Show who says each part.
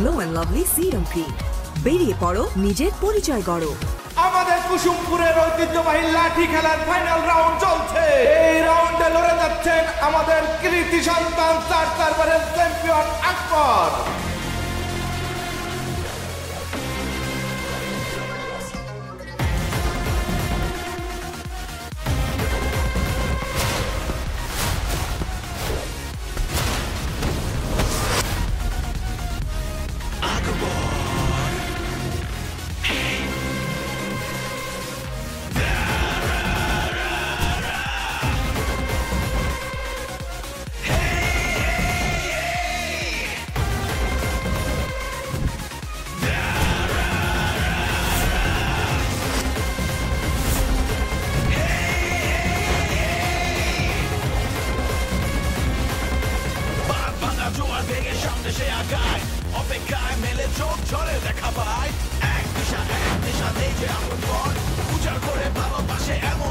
Speaker 1: Glow and lovely serum cream. বেরিয়ে পড়ো, নিজের পরিচয় গড়ো।
Speaker 2: আমাদের কুসুমপুরের ঐতিহ্যবাহী লাঠি খেলার ফাইনাল রাউন্ড চলছে। এই রাউন্ডে লড়ে যাচ্ছেন আমাদের কৃতি সন্তান 4 বারের চ্যাম্পিয়ন আকবর।
Speaker 3: সে আগায় অপেক্ষায় মেলে চোখ ঝরে দেখা পায় এক দিশা নেই যে আপন পর উজাড় করে ভালোবাসে এমন